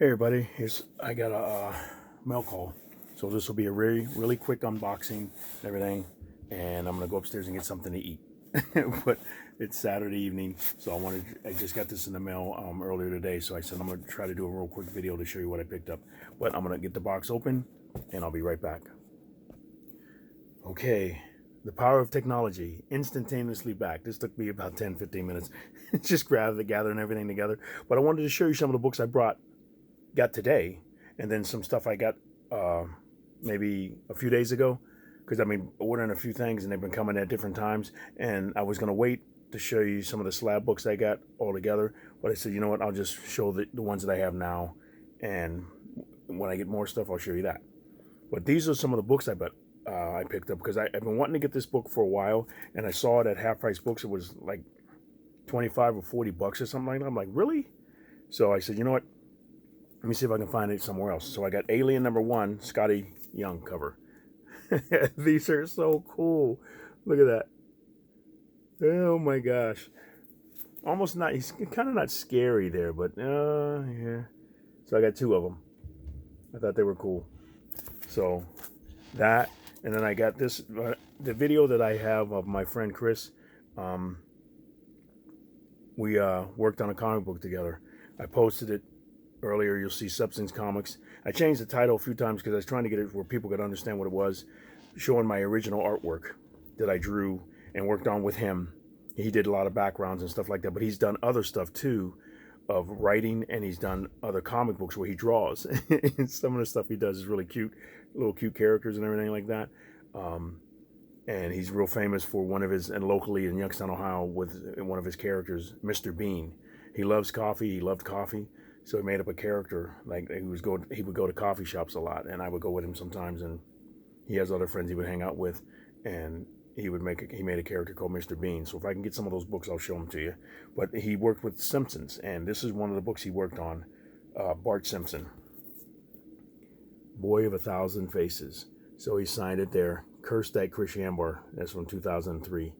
Hey everybody, I got a mail call, so this will be a really quick unboxing and everything, and I'm gonna go upstairs and get something to eat. But it's Saturday evening, so I just got this in the mail earlier today, so I said I'm gonna try to do a real quick video to show you what I picked up. But I'm gonna get the box open, and I'll be right back. Okay, the power of technology, instantaneously back. This took me about 10-15 minutes, just gathering everything together. But I wanted to show you some of the books I got today, and then some stuff I got maybe a few days ago, because I've been ordering a few things and they've been coming at different times, and I was going to wait to show you some of the slab books I got all together, but I said, you know what, I'll just show the ones that I have now, and when I get more stuff I'll show you that. But these are some of the books I picked up, because I've been wanting to get this book for a while, and I saw it at Half Price Books. It was like 25 or 40 bucks or something like that. I'm like, really? So I said, you know what, let me see if I can find it somewhere else. So I got Alien #1, Scotty Young cover. These are so cool. Look at that. Oh my gosh. Almost not, he's kind of not scary there, but yeah. So I got two of them. I thought they were cool. So that, and then I got this, the video that I have of my friend Chris. We worked on a comic book together. I posted it earlier. You'll see Substance Comics. I changed the title a few times because I was trying to get it where people could understand what it was, showing my original artwork that I drew and worked on with him. He did a lot of backgrounds and stuff like that, but he's done other stuff too, of writing, and he's done other comic books where he draws. And some of the stuff he does is really cute, little cute characters and everything like that. And he's real famous for one of his, and locally in Youngstown, Ohio, with one of his characters, Mr. Bean. He loves coffee. He loved coffee. So he made up a character, like he would go to coffee shops a lot, and I would go with him sometimes, and he has other friends he would hang out with, and he made a character called Mr. Bean. So if I can get some of those books, I'll show them to you. But he worked with Simpsons, and this is one of the books he worked on, Bart Simpson, Boy of a Thousand Faces. So he signed it there, Cursed at Chris Yambar. That's from 2003.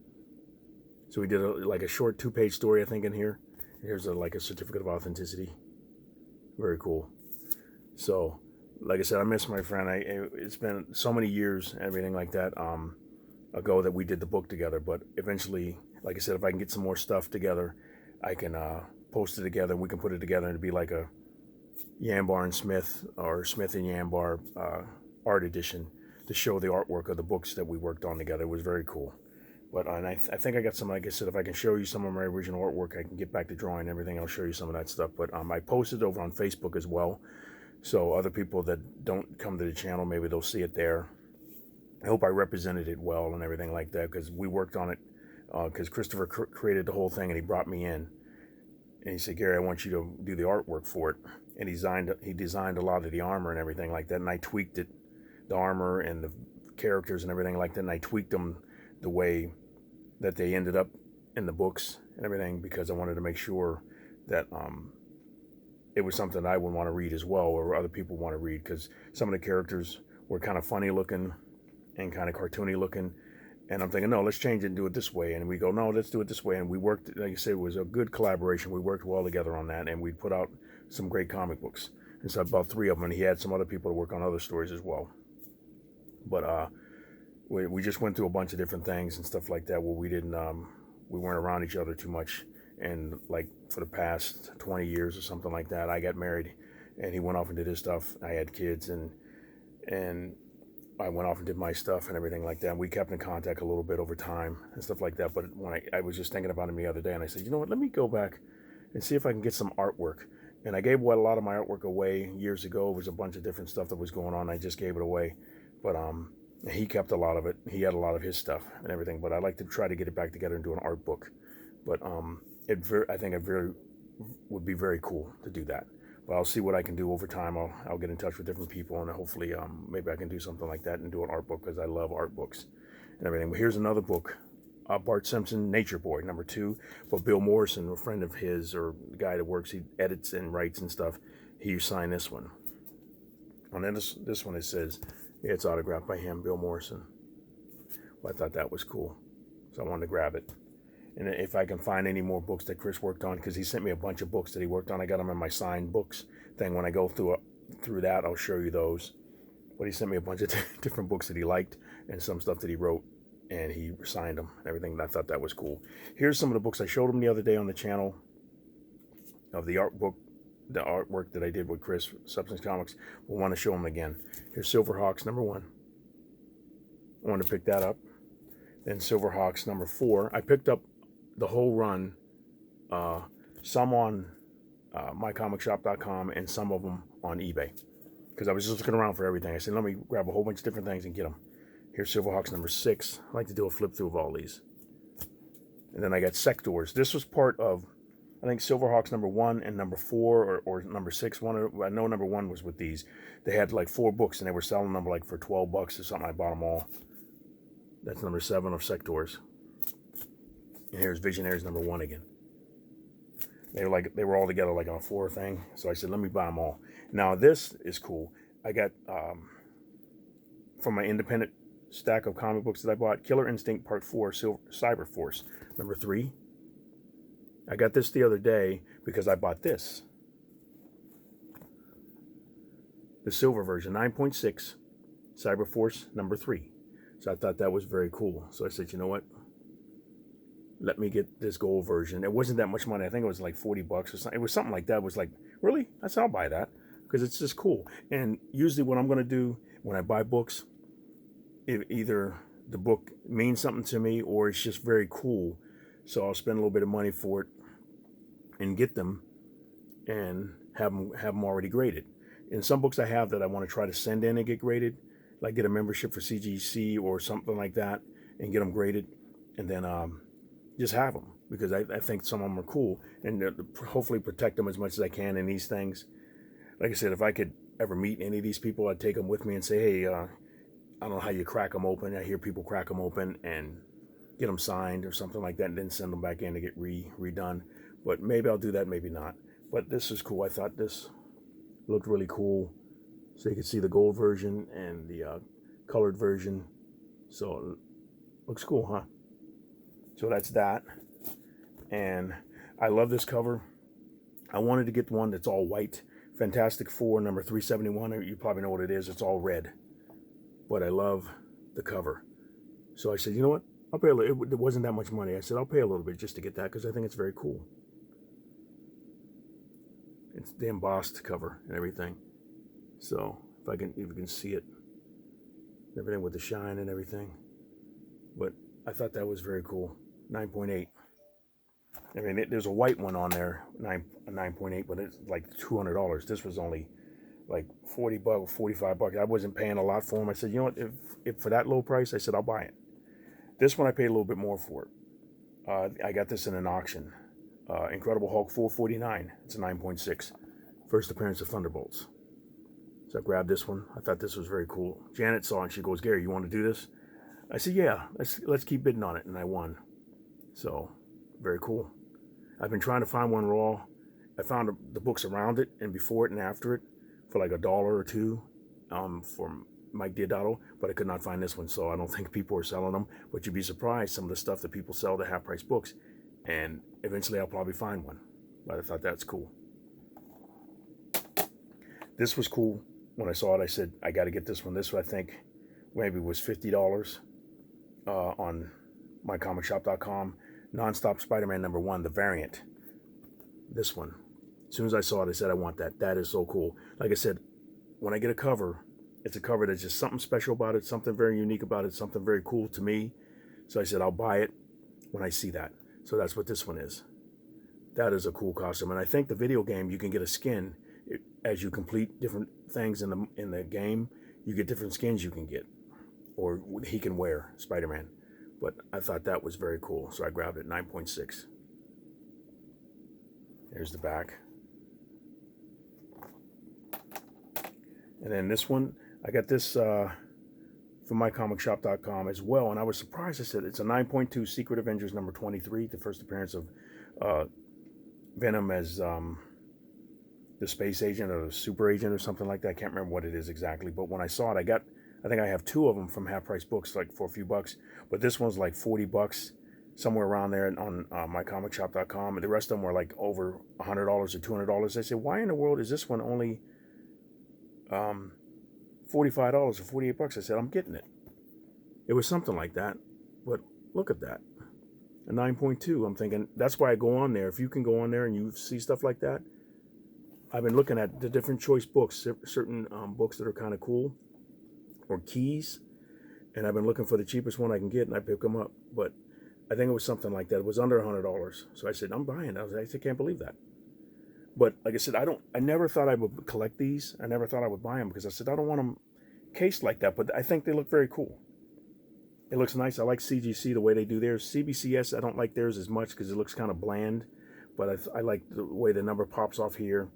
So he did like a short 2-page story, I think, in here. Here's like a certificate of authenticity. Very cool. So, like I said, I miss my friend. It's been so many years, everything like that, ago that we did the book together. But eventually, like I said, if I can get some more stuff together, I can post it together. We can put it together and it'd be like a Yambar and Smith, or Smith and Yambar art edition, to show the artwork of the books that we worked on together. It was very cool. But I think I got some, like I said, if I can show you some of my original artwork, I can get back to drawing and everything. I'll show you some of that stuff. But I posted over on Facebook as well. So other people that don't come to the channel, maybe they'll see it there. I hope I represented it well and everything like that, because we worked on it, because Christopher created the whole thing, and he brought me in. And he said, Gary, I want you to do the artwork for it. And he designed a lot of the armor and everything like that. And I tweaked it, the armor and the characters and everything like that. And I tweaked them the way that they ended up in the books and everything, because I wanted to make sure that it was something I would want to read as well, or other people want to read, because some of the characters were kind of funny looking and kind of cartoony looking, and I'm thinking, no, let's change it and do it this way. And we go, no, let's do it this way. And we worked, like I said, it was a good collaboration. We worked well together on that, and we put out some great comic books. And so about 3 of them, and he had some other people to work on other stories as well. But we just went through a bunch of different things and stuff like that, where we weren't around each other too much. And like for the past 20 years or something like that, I got married and he went off and did his stuff. I had kids, and I went off and did my stuff and everything like that. And we kept in contact a little bit over time and stuff like that. But when I was just thinking about him the other day, and I said, you know what, let me go back and see if I can get some artwork. And I gave a lot of my artwork away years ago. It was a bunch of different stuff that was going on. I just gave it away. But he kept a lot of it. He had a lot of his stuff and everything. But I'd like to try to get it back together and do an art book. But I think it would be very cool to do that. But I'll see what I can do over time. I'll get in touch with different people, and hopefully maybe I can do something like that and do an art book, because I love art books and everything. But here's another book, Bart Simpson, Nature Boy, #2. But Bill Morrison, a friend of his, or the guy that works, he edits and writes and stuff, he signed this one. And then this one, it says, yeah, it's autographed by him, Bill Morrison. Well, I thought that was cool, so I wanted to grab it. And if I can find any more books that Chris worked on, because he sent me a bunch of books that he worked on. I got them in my signed books thing. When I go through that, I'll show you those. But he sent me a bunch of different books that he liked and some stuff that he wrote, and he signed them and everything. And I thought that was cool. Here's some of the books I showed him the other day on the channel of the artwork that I did with Chris, Substance Comics. We'll want to show them again. Here's Silverhawks #1. I want to pick that up. Then Silverhawks #4. I picked up the whole run, some on mycomicshop.com and some of them on eBay, because I was just looking around for everything. I said, let me grab a whole bunch of different things and get them. Here's Silverhawks #6. I like to do a flip through of all these. And then I got Sectors. This was part of, I think, Silverhawks #1 and #4 or #6. I know #1 was with these. They had like 4 books and they were selling them like for $12 or something. I bought them all. That's #7 of Sectors. And here's Visionaries #1 again. They were all together like on a 4 thing. So I said, let me buy them all. Now this is cool. I got from my independent stack of comic books that I bought, Killer Instinct Part 4, Cyber Force #3. I got this the other day because I bought this. The silver version, 9.6, Cyber Force #3. So I thought that was very cool. So I said, you know what? Let me get this gold version. It wasn't that much money. I think it was like $40 or something. It was something like that. It was like, really? I said, I'll buy that because it's just cool. And usually what I'm going to do when I buy books, either the book means something to me or it's just very cool. So I'll spend a little bit of money for it and get them and have them already graded. And some books I have that I want to try to send in and get graded, like get a membership for CGC or something like that and get them graded, and then just have them, because I think some of them are cool, and hopefully protect them as much as I can in these things. Like I said, if I could ever meet any of these people, I'd take them with me and say, hey, I don't know how you crack them open. I hear people crack them open and get them signed or something like that, and then send them back in to get redone. But maybe I'll do that, maybe not. But this is cool. I thought this looked really cool. So you can see the gold version and the colored version. So it looks cool, huh? So that's that. And I love this cover. I wanted to get one that's all white. Fantastic Four #371. You probably know what it is. It's all red. But I love the cover. So I said, you know what? I'll pay a little. It wasn't that much money. I said, I'll pay a little bit just to get that because I think it's very cool. It's the embossed cover and everything. So if you can see it, everything with the shine and everything. But I thought that was very cool. 9.8. I mean, there's a white one on there, 9.8, but it's like $200. This was only like $40, $45. I wasn't paying a lot for them. I said, you know what? If for that low price, I said I'll buy it. This one I paid a little bit more for it. I got this in an auction. Incredible Hulk 449. It's a 9.6. First appearance of Thunderbolts. So I grabbed this one. I thought this was very cool. Janet saw it and she goes, Gary, you want to do this? I said, yeah, let's keep bidding on it. And I won. So, very cool. I've been trying to find one raw. I found the books around it and before it and after it for like $1 or $2 from Mike Diodato, but I could not find this one, so I don't think people are selling them. But you'd be surprised some of the stuff that people sell to half-price books, and eventually I'll probably find one. But I thought that's cool. This was cool. When I saw it, I said, I got to get this one. This one, I think, maybe was $50 on mycomicshop.com. Nonstop Spider-Man #1, the variant. This one. As soon as I saw it, I said, I want that. That is so cool. Like I said, when I get a cover, it's a cover that's just something special about it, something very unique about it, something very cool to me. So I said, I'll buy it when I see that. So that's what this one is. That is a cool costume. And I think the video game, you can get a skin. As you complete different things in the game, you get different skins you can get. Or he can wear, Spider-Man. But I thought that was very cool, so I grabbed it, 9.6. There's the back. And then this one, I got this from mycomicshop.com as well, and I was surprised. I said it's a 9.2 Secret Avengers #23, the first appearance of Venom as the space agent or the super agent or something like that. I can't remember what it is exactly, but when I saw it, I think I have 2 of them from half price books, like for a few bucks, but this one's like $40. somewhere around there on mycomicshop.com. And the rest of them were like over $100 or $200. I said, why in the world is this one only $45 or $48? I said, I'm getting it. It was something like that. But look at that. A 9.2. I'm thinking, that's why I go on there. If you can go on there and you see stuff like that. I've been looking at the different choice books, certain books that are kind of cool, or keys. And I've been looking for the cheapest one I can get, and I pick them up. But I think it was something like that. It was under $100. So I said, I'm buying it. I can't believe that. But like I said, I never thought I would collect these. I never thought I would buy them because I said, I don't want them cased like that. But I think they look very cool. It looks nice. I like CGC, the way they do theirs. CBCS, I don't like theirs as much because it looks kind of bland. But I like the way the number pops off here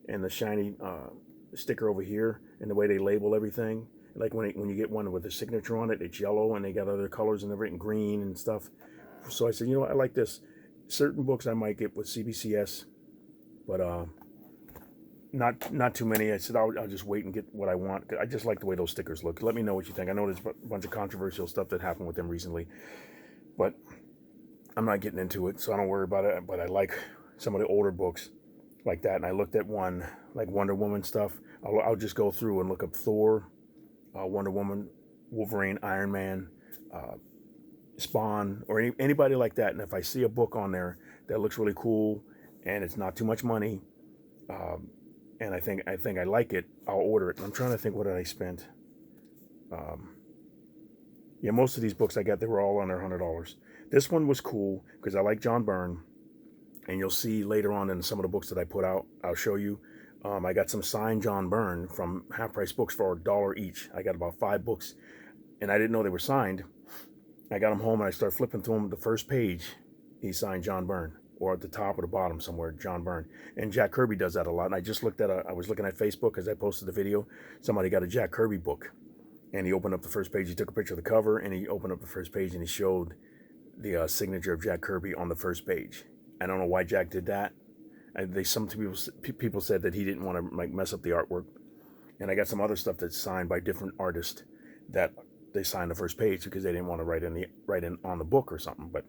and the shiny sticker over here and the way they label everything. Like when you get one with a signature on it, it's yellow and they got other colors and they're written green and stuff. So I said, you know what, I like this. Certain books I might get with CBCS, but not too many. I said, I'll just wait and get what I want. I just like the way those stickers look. Let me know what you think. I know there's a bunch of controversial stuff that happened with them recently, but I'm not getting into it, so I don't worry about it. But I like some of the older books like that. And I looked at one, like Wonder Woman stuff. I'll just go through and look up Thor, Wonder Woman, Wolverine, Iron Man, Spawn, or anybody like that. And if I see a book on there that looks really cool and it's not too much money, and I think I like it, I'll order it. And I'm trying to think, what did I spend? Yeah, most of these books I got, they were all under $100. This one was cool because I like John Byrne, and you'll see later on in some of the books that I put out, I'll show you. I got some signed John Byrne from Half Price Books for $1 each. I got about 5 books, and I didn't know they were signed. I got them home and I started flipping through them. The first page, he signed John Byrne, or at the top or the bottom somewhere, John Byrne. And Jack Kirby does that a lot. And I just looked at I was looking at Facebook as I posted the video. Somebody got a Jack Kirby book, and he opened up the first page. He took a picture of the cover, and he opened up the first page, and he showed the signature of Jack Kirby on the first page. I don't know why Jack did that. Some people said that he didn't want to like mess up the artwork. And I got some other stuff that's signed by different artists that they signed the first page because they didn't want to write in on the book or something. But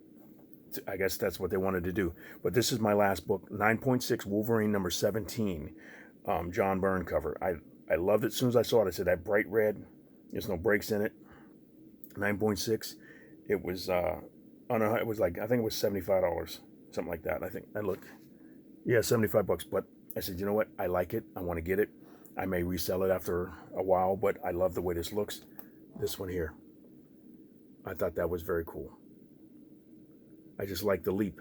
I guess that's what they wanted to do. But this is my last book, 9.6 Wolverine number 17, John Byrne cover. I loved it as soon as I saw it. I said, that bright red, there's no breaks in it. 9.6. It was I don't know, it was like, I think it was $75, something like that. I think I looked. Yeah, $75. But I said, you know what? I like it. I want to get it. I may resell it after a while, but I love the way this looks. This one here, I thought that was very cool. I just like the leap.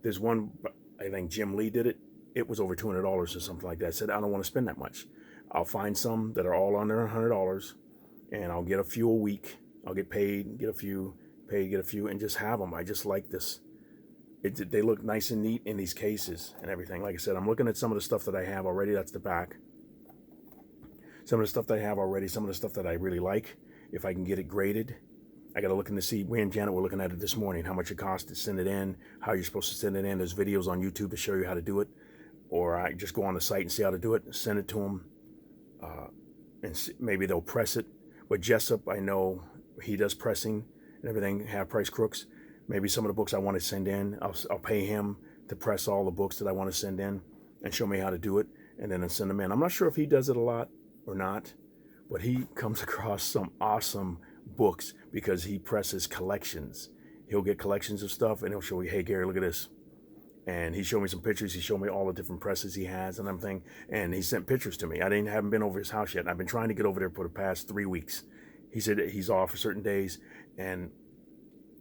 There's one, I think Jim Lee did it. It was over $200 or something like that. I said, I don't want to spend that much. I'll find some that are all under $100, and I'll get a few a week. I'll get paid, get a few, paid, get a few, and just have them. I just like this. They look nice and neat in these cases and everything. Like I said, I'm looking at some of the stuff that I have already. That's the back. Some of the stuff that I have already, some of the stuff that I really like, if I can get it graded. I got to look in to see. We and Janet were looking at it this morning, how much it costs to send it in, how you're supposed to send it in. There's videos on YouTube to show you how to do it. Or I just go on the site and see how to do it, send it to them, and maybe they'll press it. But Jessup, I know he does pressing and everything, Half Price Crooks. Maybe some of the books I want to send in, I'll pay him to press all the books that I want to send in and show me how to do it, and then send them in. I'm not sure if he does it a lot or not, but he comes across some awesome books because he presses collections. He'll get collections of stuff and he'll show you, hey Gary, look at this. And he showed me some pictures. He showed me all the different presses he has and everything. And he sent pictures to me. Haven't been over his house yet. I've been trying to get over there for the past 3 weeks. He said he's off for certain days, and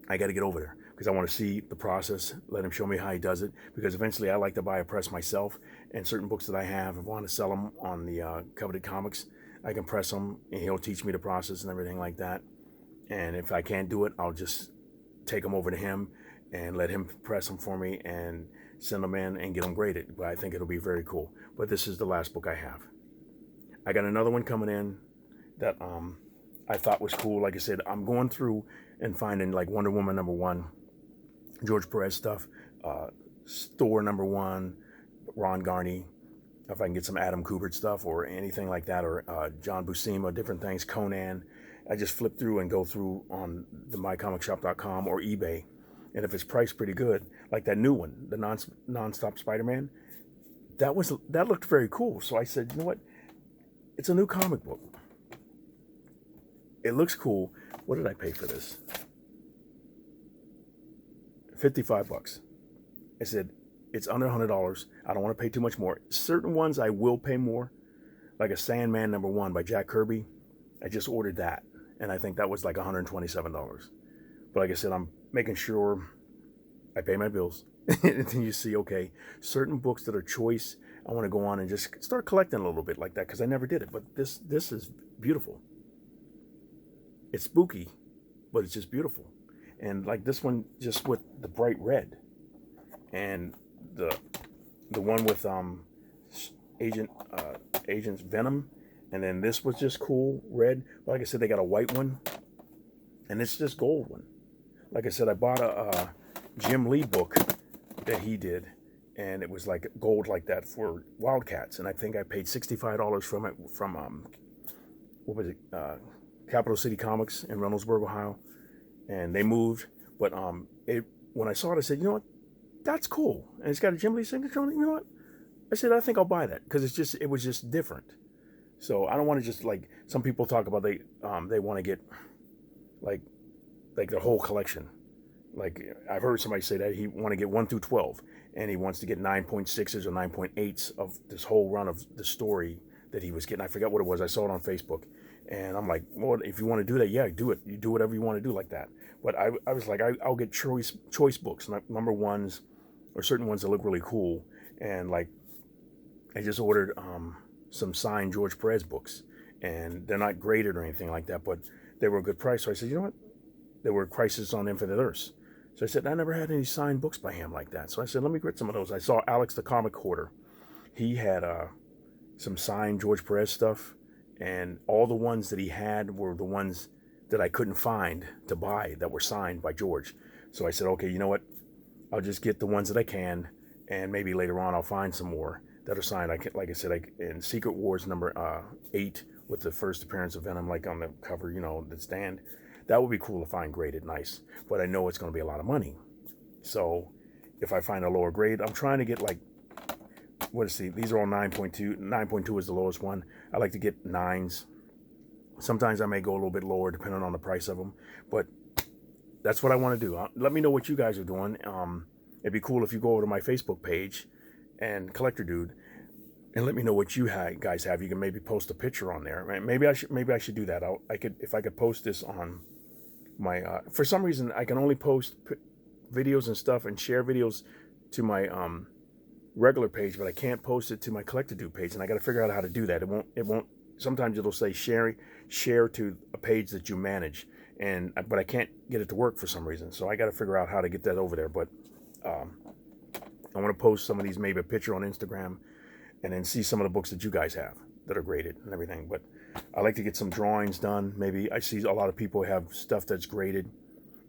I got to get over there because I want to see the process, let him show me how he does it, because eventually I like to buy a press myself, and certain books that I have, if I want to sell them on the Coveted Comics, I can press them, and he'll teach me the process and everything like that. And if I can't do it, I'll just take them over to him and let him press them for me and send them in and get them graded. But I think it'll be very cool. But this is the last book I have. I got another one coming in that I thought was cool. Like I said, I'm going through and finding like Wonder Woman #1, George Perez stuff, Thor #1, Ron Garney, if I can get some Adam Kubert stuff or anything like that, or John Buscema, different things, Conan. I just flip through and go through on the mycomicshop.com or eBay And if it's priced pretty good, like that new one, the non-stop Spider-Man, that looked very cool. So I said, you know what? It's a new comic book. It looks cool. What did I pay for this? $55. I said, it's under $100. I don't want to pay too much more. Certain ones I will pay more, like a Sandman #1 by Jack Kirby. I just ordered that, and I think that was like $127. But like I said, I'm making sure I pay my bills. And then you see, okay, certain books that are choice, I want to go on and just start collecting a little bit like that, because I never did it. But this is beautiful. It's spooky, but it's just beautiful. And like this one, just with the bright red, and the one with Agent Venom, and then this was just cool red. But like I said, they got a white one, and it's just gold one. Like I said, I bought a Jim Lee book that he did, and it was like gold like that for Wildcats, and I think I paid $65 from it from what was it, Capital City Comics in Reynoldsburg, Ohio, and they moved. But when I saw it, I said, you know what, that's cool, and it's got a Jim Lee signature on it. You know what? I said, I think I'll buy that, because it was just different. So I don't want to just, like some people talk about, they want to get like the whole collection. Like I've heard somebody say that he want to get 1 through 12, and he wants to get 9.6s or 9.8s of this whole run of the story that he was getting. I forgot what it was. I saw it on Facebook, and I'm like, well, if you want to do that, yeah, do it. You do whatever you want to do like that. But I was like, I'll get choice books, #1s, or certain ones that look really cool. And like, I just ordered some signed George Perez books, and they're not graded or anything like that, but they were a good price. So I said, you know what? There were Crisis on Infinite Earths. So I said, I never had any signed books by him like that. So I said, let me get some of those. I saw Alex the Comic Hoarder. He had some signed George Perez stuff, and all the ones that he had were the ones that I couldn't find to buy that were signed by George. So I said, okay, you know what? I'll just get the ones that I can, and maybe later on I'll find some more that are signed. Like I said, in Secret Wars #8 with the first appearance of Venom, like on the cover, you know, the stand. That would be cool to find graded nice, but I know it's going to be a lot of money. So if I find a lower grade, I'm trying to get like, these are all 9.2. 9.2 is the lowest one. I like to get 9s. Sometimes I may go a little bit lower depending on the price of them, but that's what I want to do. Let me know what you guys are doing. It'd be cool if you go over to my Facebook page and Collector Dude, and let me know what you guys have. You can maybe post a picture on there. Maybe I should do that. If I could post this on my for some reason I can only post videos and stuff and share videos to my regular page, but I can't post it to my Collector Dude page, and I got to figure out how to do that. It won't. Sometimes it'll say share to a page that you manage, but I can't get it to work for some reason. So I got to figure out how to get that over there. But I want to post some of these, maybe a picture on Instagram, and then see some of the books that you guys have that are graded and everything. But I like to get some drawings done. Maybe I see a lot of people have stuff that's graded,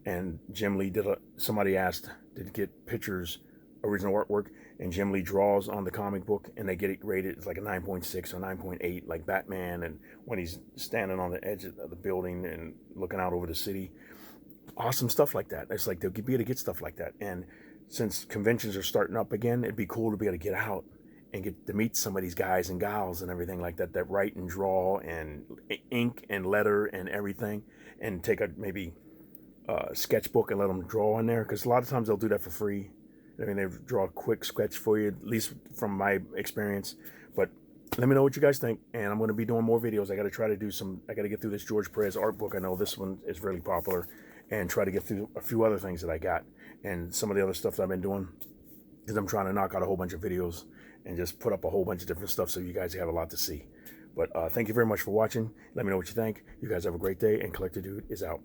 and Jim Lee somebody asked to get pictures, original artwork, and Jim Lee draws on the comic book, and they get it graded. It's like a 9.6 or 9.8, like Batman, and when he's standing on the edge of the building and looking out over the city. Awesome stuff like that. It's like they'll be able to get stuff like that. And since conventions are starting up again, it'd be cool to be able to get out and get to meet some of these guys and gals and everything like that write and draw and ink and letter and everything, and take maybe a sketchbook and let them draw in there, because a lot of times they'll do that for free. I mean, they draw a quick sketch for you, at least from my experience. But let me know what you guys think, and I'm going to be doing more videos. I got to try to do I got to get through this George Perez art book. I know this one is really popular, and try to get through a few other things that I got, and some of the other stuff that I've been doing, because I'm trying to knock out a whole bunch of videos and just put up a whole bunch of different stuff so you guys have a lot to see. But thank you very much for watching. Let me know what you think. You guys have a great day, and Collector Dude is out.